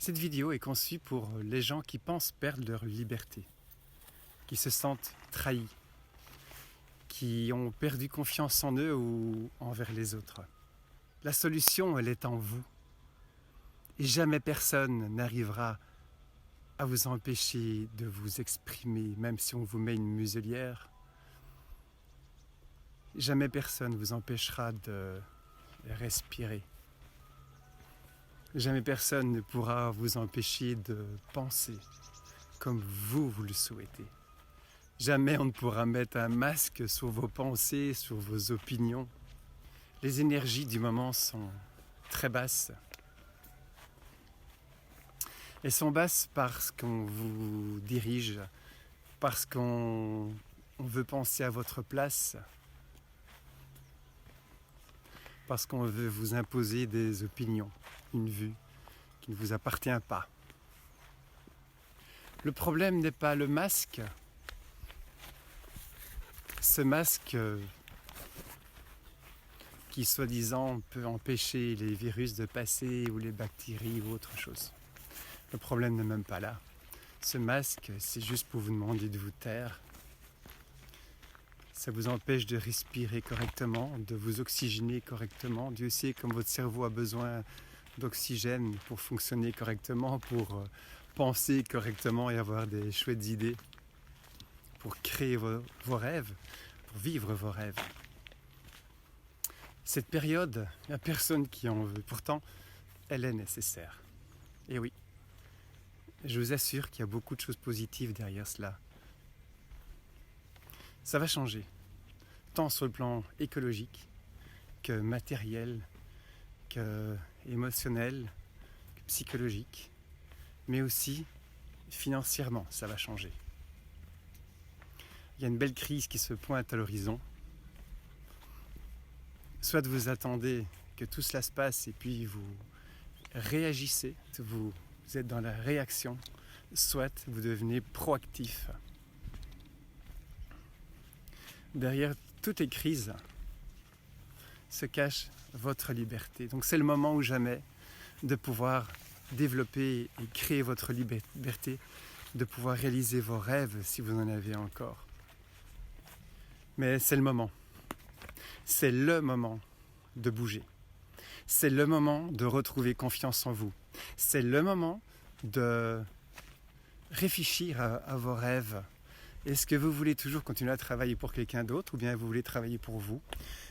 Cette vidéo est conçue pour les gens qui pensent perdre leur liberté, qui se sentent trahis, qui ont perdu confiance en eux ou envers les autres. La solution, elle est en vous. Et jamais personne n'arrivera à vous empêcher de vous exprimer, même si on vous met une muselière. Jamais personne ne vous empêchera de respirer. Jamais personne ne pourra vous empêcher de penser comme vous le souhaitez. Jamais on ne pourra mettre un masque sur vos pensées, sur vos opinions. Les énergies du moment sont très basses. Elles sont basses parce qu'on vous dirige, parce qu'on veut penser à votre place, parce qu'on veut vous imposer des opinions, une vue qui ne vous appartient pas. Le problème n'est pas le masque. Ce masque qui, soi-disant, peut empêcher les virus de passer ou les bactéries ou autre chose. Le problème n'est même pas là. Ce masque, c'est juste pour vous demander de vous taire. Ça vous empêche de respirer correctement, de vous oxygéner correctement. Dieu sait comme votre cerveau a besoin d'oxygène pour fonctionner correctement, pour penser correctement et avoir des chouettes idées, pour créer vos rêves, pour vivre vos rêves. Cette période, il n'y a personne qui en veut. Pourtant, elle est nécessaire. Et oui, je vous assure qu'il y a beaucoup de choses positives derrière cela. Ça va changer, tant sur le plan écologique que matériel, que émotionnel, que psychologique, mais aussi financièrement, ça va changer. Il y a une belle crise qui se pointe à l'horizon. Soit vous attendez que tout cela se passe et puis vous réagissez, vous êtes dans la réaction, soit vous devenez proactif. Derrière toutes les crises se cache votre liberté. Donc c'est le moment ou jamais de pouvoir développer et créer votre liberté, de pouvoir réaliser vos rêves si vous en avez encore. Mais c'est le moment. C'est le moment de bouger. C'est le moment de retrouver confiance en vous. C'est le moment de réfléchir à vos rêves. Est-ce que vous voulez toujours continuer à travailler pour quelqu'un d'autre ou bien vous voulez travailler pour vous?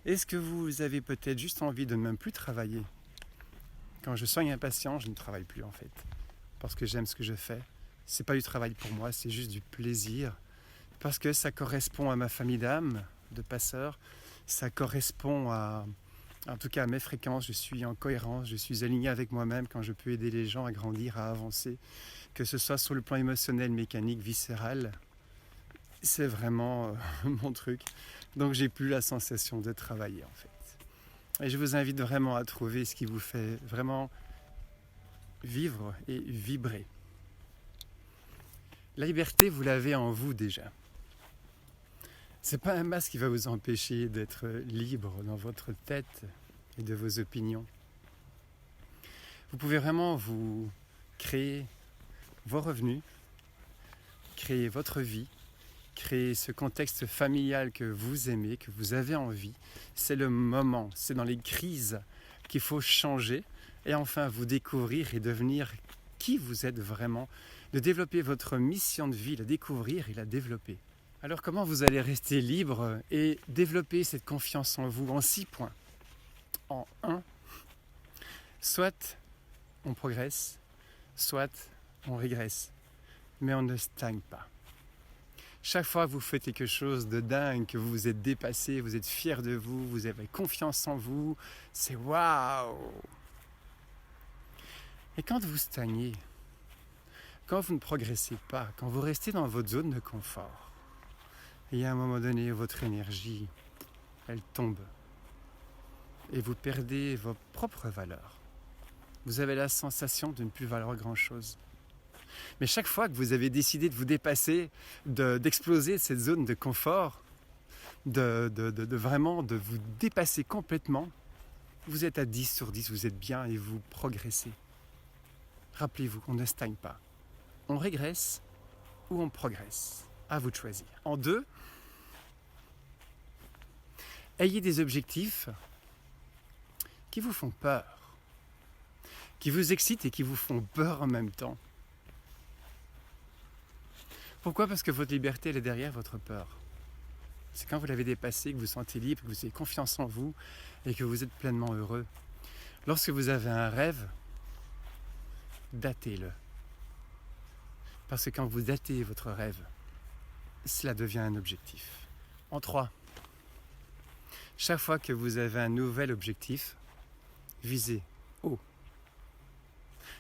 Est-ce que vous avez peut-être juste envie de ne même plus travailler? Quand je soigne un patient, je ne travaille plus en fait. Parce que j'aime ce que je fais. C'est pas du travail pour moi, c'est juste du plaisir. Parce que ça correspond à ma famille d'âme, de passeurs. Ça correspond en tout cas à mes fréquences. Je suis en cohérence, je suis aligné avec moi-même quand je peux aider les gens à grandir, à avancer. Que ce soit sur le plan émotionnel, mécanique, viscéral. C'est vraiment mon truc. Donc j'ai plus la sensation de travailler en fait. Et je vous invite vraiment à trouver ce qui vous fait vraiment vivre et vibrer. La liberté, vous l'avez en vous déjà. C'est pas un masque qui va vous empêcher d'être libre dans votre tête et de vos opinions. Vous pouvez vraiment vous créer vos revenus, créer votre vie, créer ce contexte familial que vous aimez, que vous avez envie. C'est le moment, c'est dans les crises qu'il faut changer et enfin vous découvrir et devenir qui vous êtes vraiment, de développer votre mission de vie, la découvrir et la développer. Alors comment vous allez rester libre et développer cette confiance en vous en 6 points? En 1, soit on progresse, soit on régresse, mais on ne stagne pas. Chaque fois que vous faites quelque chose de dingue, que vous vous êtes dépassé, vous êtes fier de vous, vous avez confiance en vous, c'est waouh! Et quand vous stagnez, quand vous ne progressez pas, quand vous restez dans votre zone de confort, et à un moment donné, votre énergie, elle tombe. Et vous perdez vos propres valeurs. Vous avez la sensation de ne plus valoir grand-chose. Mais chaque fois que vous avez décidé de vous dépasser, d'exploser cette zone de confort, vraiment de vous dépasser complètement, vous êtes à 10 sur 10, vous êtes bien et vous progressez. Rappelez-vous, on ne stagne pas. On régresse ou on progresse. À vous de choisir. En 2, ayez des objectifs qui vous font peur, qui vous excitent et qui vous font peur en même temps. Pourquoi ? Parce que votre liberté, elle est derrière votre peur. C'est quand vous l'avez dépassée, que vous vous sentez libre, que vous avez confiance en vous et que vous êtes pleinement heureux. Lorsque vous avez un rêve, datez-le. Parce que quand vous datez votre rêve, cela devient un objectif. En 3, chaque fois que vous avez un nouvel objectif, visez haut.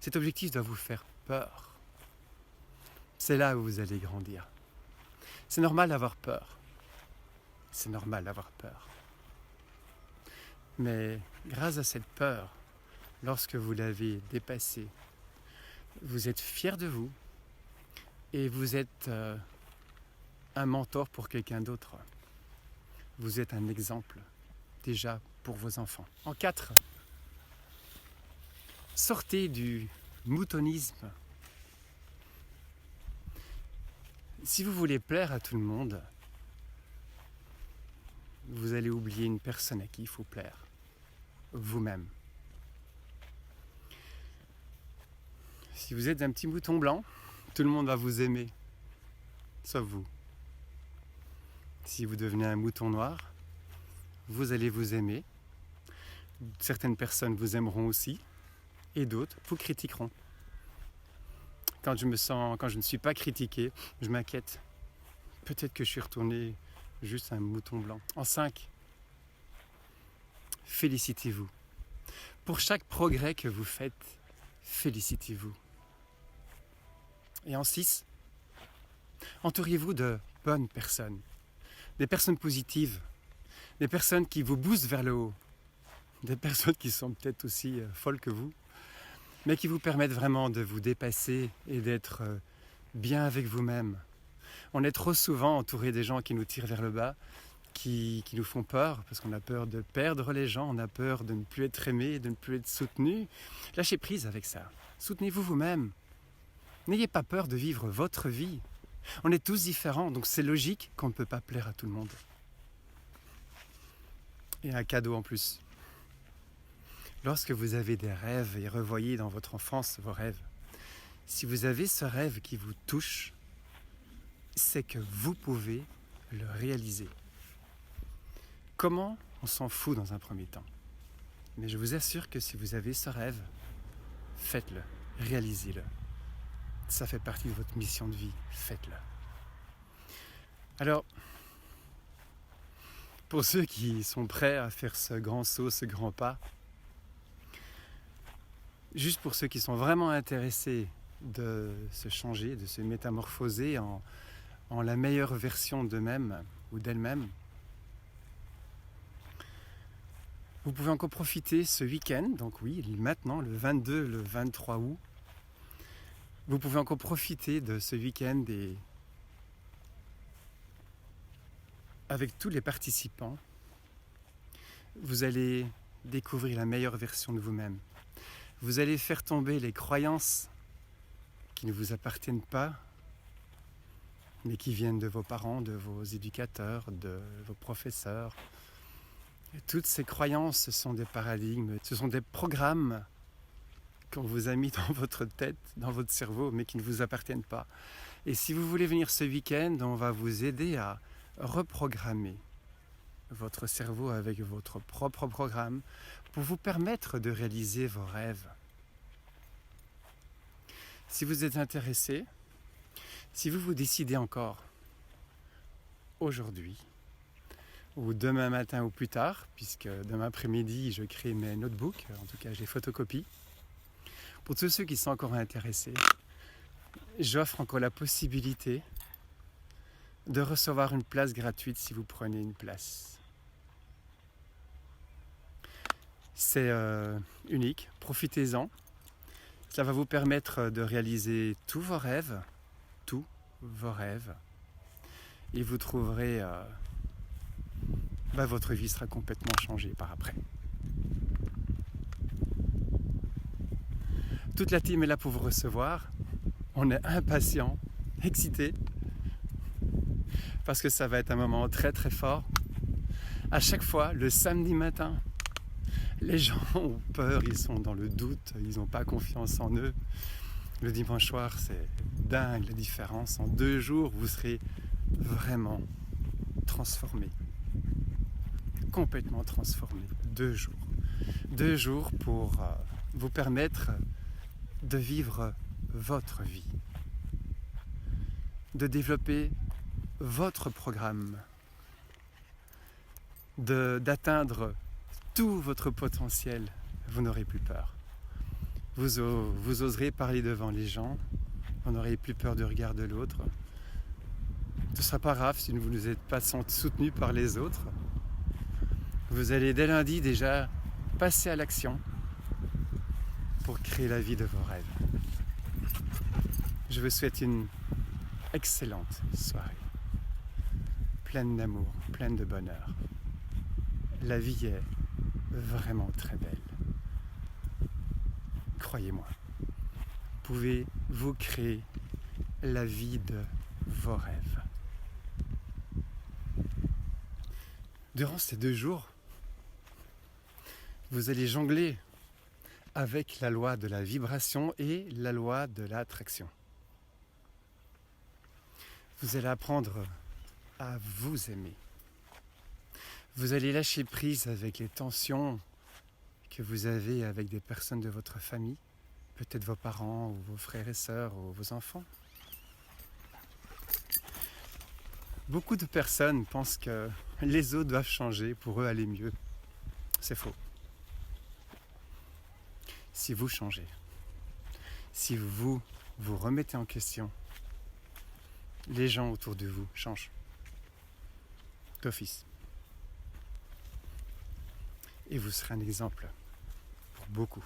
Cet objectif doit vous faire peur. C'est là où vous allez grandir. C'est normal d'avoir peur. C'est normal d'avoir peur. Mais grâce à cette peur, lorsque vous l'avez dépassée, vous êtes fier de vous et vous êtes un mentor pour quelqu'un d'autre. Vous êtes un exemple déjà pour vos enfants. En 4, sortez du moutonisme. Si vous voulez plaire à tout le monde, vous allez oublier une personne à qui il faut plaire, vous-même. Si vous êtes un petit mouton blanc, tout le monde va vous aimer, sauf vous. Si vous devenez un mouton noir, vous allez vous aimer. Certaines personnes vous aimeront aussi, et d'autres vous critiqueront. Quand je ne suis pas critiqué, je m'inquiète. Peut-être que je suis retourné juste un mouton blanc. En 5, félicitez-vous. Pour chaque progrès que vous faites, félicitez-vous. Et en 6, entourez-vous de bonnes personnes, des personnes positives, des personnes qui vous boostent vers le haut, des personnes qui sont peut-être aussi folles que vous, mais qui vous permettent vraiment de vous dépasser et d'être bien avec vous-même. On est trop souvent entouré des gens qui nous tirent vers le bas, qui nous font peur, parce qu'on a peur de perdre les gens, on a peur de ne plus être aimé, de ne plus être soutenu. Lâchez prise avec ça. Soutenez-vous vous-même. N'ayez pas peur de vivre votre vie. On est tous différents, donc c'est logique qu'on ne peut pas plaire à tout le monde. Et un cadeau en plus. Lorsque vous avez des rêves et revoyez dans votre enfance vos rêves, si vous avez ce rêve qui vous touche, c'est que vous pouvez le réaliser. Comment ? On s'en fout dans un premier temps. Mais je vous assure que si vous avez ce rêve, faites-le, réalisez-le. Ça fait partie de votre mission de vie, faites-le. Alors, pour ceux qui sont prêts à faire ce grand saut, ce grand pas, juste pour ceux qui sont vraiment intéressés de se changer, de se métamorphoser en la meilleure version d'eux-mêmes ou d'elles-mêmes, vous pouvez encore profiter ce week-end, donc oui, maintenant, le 22, le 23 août, vous pouvez encore profiter de ce week-end avec tous les participants. Vous allez découvrir la meilleure version de vous-même. Vous allez faire tomber les croyances qui ne vous appartiennent pas, mais qui viennent de vos parents, de vos éducateurs, de vos professeurs. Et toutes ces croyances, ce sont des paradigmes, ce sont des programmes qu'on vous a mis dans votre tête, dans votre cerveau, mais qui ne vous appartiennent pas. Et si vous voulez venir ce week-end, on va vous aider à reprogrammer votre cerveau avec votre propre programme pour vous permettre de réaliser vos rêves. Si vous êtes intéressé, si vous vous décidez encore aujourd'hui, ou demain matin ou plus tard, puisque demain après-midi je crée mes notebooks, en tout cas je les photocopie. Pour tous ceux qui sont encore intéressés, j'offre encore la possibilité de recevoir une place gratuite si vous prenez une place. C'est unique, profitez-en. Ça va vous permettre de réaliser tous vos rêves, et vous trouverez... votre vie sera complètement changée par après. Toute la team est là pour vous recevoir. On est impatient, excité, parce que ça va être un moment très très fort. À chaque fois, le samedi matin, les gens ont peur, ils sont dans le doute, ils n'ont pas confiance en eux. Le dimanche soir, c'est dingue la différence. En 2 jours, vous serez vraiment transformé. Complètement transformé. 2 jours. 2 jours pour vous permettre de vivre votre vie. De développer votre programme. D'atteindre tout votre potentiel. Vous n'aurez plus peur. Vous oserez parler devant les gens. Vous n'aurez plus peur du regard de l'autre. Ce ne sera pas grave si vous n'êtes pas soutenu par les autres. Vous allez dès lundi déjà passer à l'action pour créer la vie de vos rêves. Je vous souhaite une excellente soirée, pleine d'amour, pleine de bonheur. La vie est vraiment très belle. Croyez-moi, pouvez-vous créer la vie de vos rêves. Durant ces 2 jours, vous allez jongler avec la loi de la vibration et la loi de l'attraction. Vous allez apprendre à vous aimer. Vous allez lâcher prise avec les tensions que vous avez avec des personnes de votre famille, peut-être vos parents ou vos frères et sœurs ou vos enfants. Beaucoup de personnes pensent que les autres doivent changer pour eux aller mieux. C'est faux. Si vous changez, si vous vous remettez en question, les gens autour de vous changent d'office. Et vous serez un exemple pour beaucoup.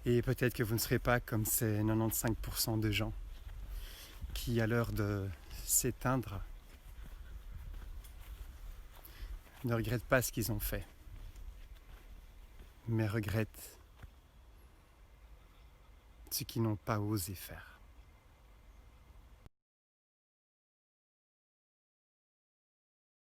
Et peut-être que vous ne serez pas comme ces 95% de gens qui, à l'heure de s'éteindre, ne regrettent pas ce qu'ils ont fait, mais regrettent ce qu'ils n'ont pas osé faire.